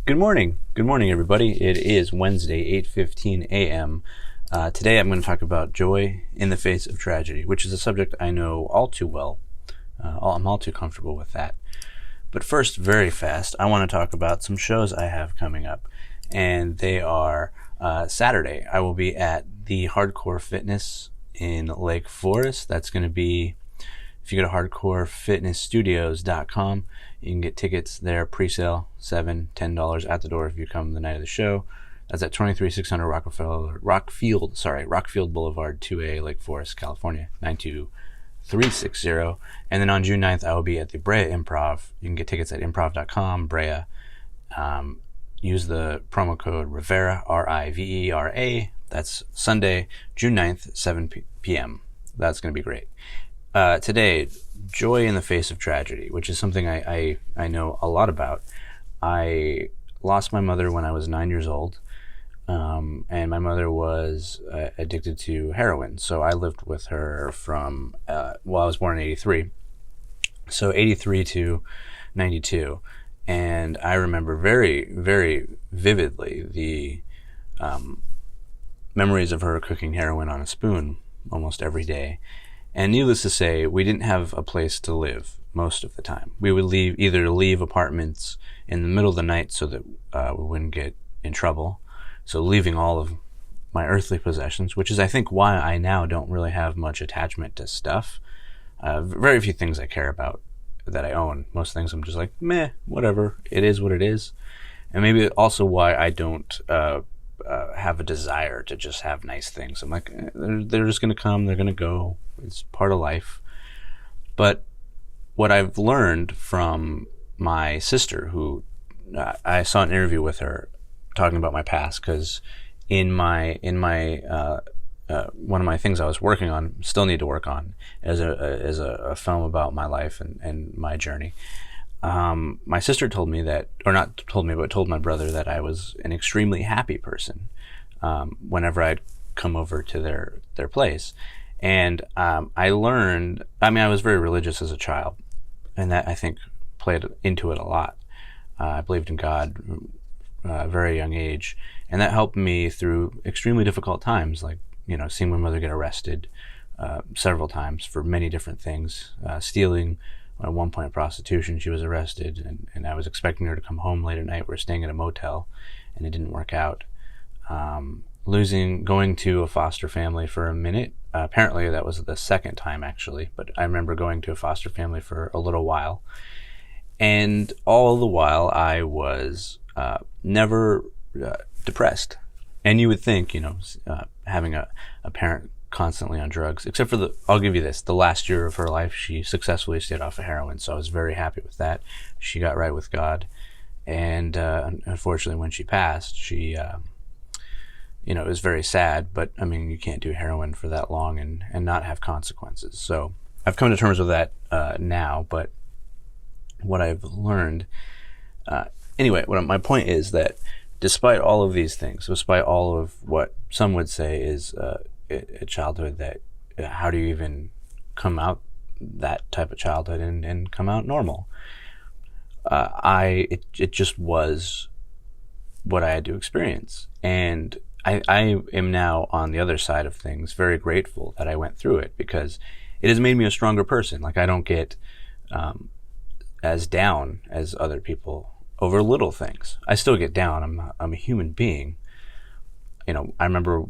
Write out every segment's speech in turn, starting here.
Good morning. Good morning, everybody. It is Wednesday, 8:15 a.m. Today I'm going to talk about joy in the face of tragedy, which is a subject I know all too well. I'm all too comfortable with that. But first, very fast, I want to talk about some shows I have coming up. And they are Saturday. I will be at the Hardcore Fitness in Lake Forest. That's going to be, if you go to hardcorefitnessstudios.com, you can get tickets there, pre-sale, $7, $10 at the door if you come the night of the show. That's at 23600 Rockfield Boulevard, 2A, Lake Forest, California, 92360. And then on June 9th, I will be at the Brea Improv. You can get tickets at improv.com, Brea. Use the promo code Rivera, RIVERA. That's Sunday, June 9th, 7 p.m. That's going to be great. Today, joy in the face of tragedy, which is something I know a lot about. I lost my mother when I was 9 years old, and my mother was addicted to heroin. So I lived with her from, I was born in 83, so 83 to 92. And I remember very, very vividly the memories of her cooking heroin on a spoon almost every day. And needless to say, we didn't have a place to live most of the time. We would either leave apartments in the middle of the night so that we wouldn't get in trouble. So leaving all of my earthly possessions, which is, I think, why I now don't really have much attachment to stuff. Very few things I care about that I own. Most things I'm just like, meh, whatever. It is what it is. And maybe also why I don't have a desire to just have nice things. I'm like, they're just going to come, they're going to go. It's part of life. But what I've learned from my sister, who I saw an interview with her talking about my past, because in my one of my things I was working on, still need to work on, is a film about my life and my journey. My sister told me that, or not told me, but told my brother that I was an extremely happy person whenever I'd come over to their place. And I learned, I was very religious as a child, and that, I think, played into it a lot. I believed in God at a very young age, and that helped me through extremely difficult times, like, seeing my mother get arrested several times for many different things, stealing. At one point, prostitution. She was arrested, and I was expecting her to come home late at night. We were staying at a motel, and it didn't work out. Going to a foster family for a minute. Apparently, that was the second time, actually, but I remember going to a foster family for a little while. And all the while, I was never depressed. And you would think, having a parent constantly on drugs, except for I'll give you this, the last year of her life, she successfully stayed off of heroin, so I was very happy with that. She got right with God, and unfortunately when she passed, she it was very sad, but you can't do heroin for that long and not have consequences. So I've come to terms with that now, but what I've learned, my point is that despite all of these things, despite all of what some would say is a childhood that, how do you even come out that type of childhood and come out normal? It just was what I had to experience. And I am now on the other side of things, very grateful that I went through it, because it has made me a stronger person. Like, I don't get as down as other people over little things. I still get down. I'm a human being. I remember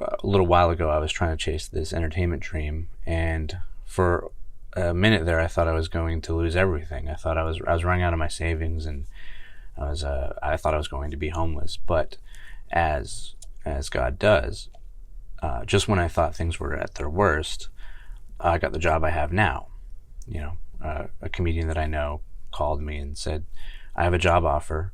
a little while ago, I was trying to chase this entertainment dream, and for a minute there, I thought I was going to lose everything. I thought I was running out of my savings, and I thought I was going to be homeless. But as God does, just when I thought things were at their worst, I got the job I have now. A comedian that I know called me and said, "I have a job offer.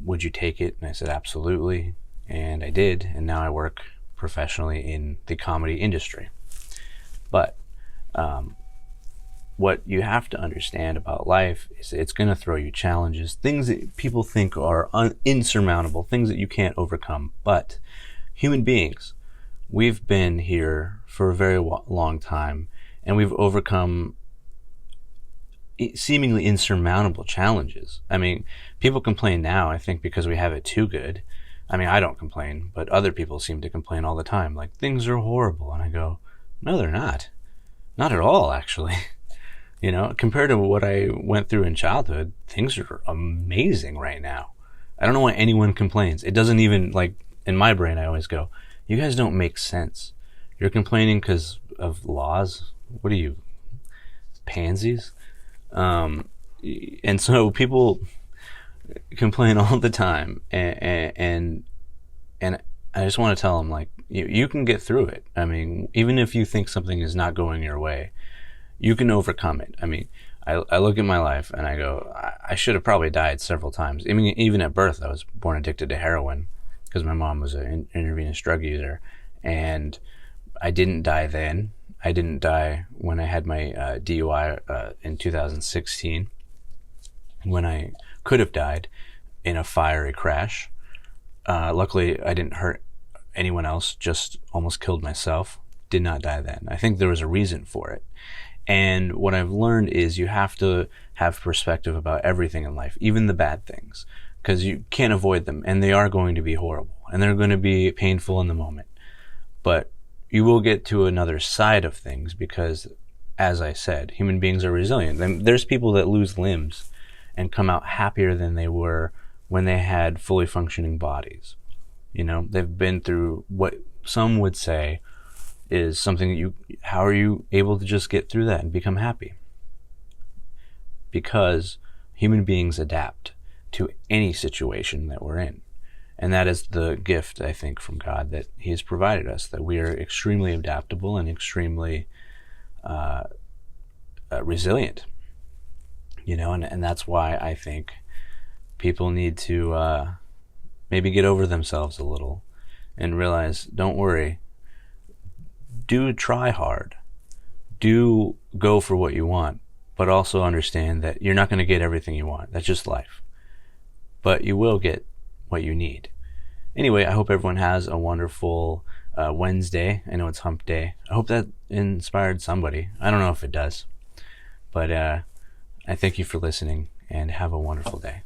Would you take it?" And I said, "Absolutely." And I did, and now I work professionally in the comedy industry. But what you have to understand about life is it's going to throw you challenges, things that people think are insurmountable, things that you can't overcome. But human beings, we've been here for a very long time, and we've overcome seemingly insurmountable challenges. I mean, people complain now, I think, because we have it too good. I mean, I don't complain, but other people seem to complain all the time. Like, things are horrible. And I go, no, they're not. Not at all, actually. You know, compared to what I went through in childhood, things are amazing right now. I don't know why anyone complains. It doesn't even, like, in my brain, I always go, you guys don't make sense. You're complaining because of laws? What are you, pansies? And so people complain all the time, and I just want to tell them, like, you can get through it. I mean, even if you think something is not going your way, you can overcome it. I mean, I look at my life and I go, I should have probably died several times. I mean, even at birth, I was born addicted to heroin because my mom was an intravenous drug user, and I didn't die then. I didn't die when I had my DUI in 2016, when I could have died in a fiery crash. Luckily, I didn't hurt anyone else, just almost killed myself. Did not die then. I think there was a reason for it. And what I've learned is you have to have perspective about everything in life, even the bad things, because you can't avoid them, and they are going to be horrible, and they're going to be painful in the moment. But you will get to another side of things because, as I said, human beings are resilient. And there's people that lose limbs and come out happier than they were when they had fully functioning bodies. You know, they've been through what some would say is something that how are you able to just get through that and become happy? Because human beings adapt to any situation that we're in. And that is the gift, I think, from God that He has provided us, that we are extremely adaptable and extremely resilient. You know, and that's why I think people need to maybe get over themselves a little and realize, don't worry, do try hard, do go for what you want, but also understand that you're not going to get everything you want. That's just life. But you will get what you need. Anyway, I hope everyone has a wonderful Wednesday. I know it's hump day. I hope that inspired somebody. I don't know if it does. But I thank you for listening, and have a wonderful day.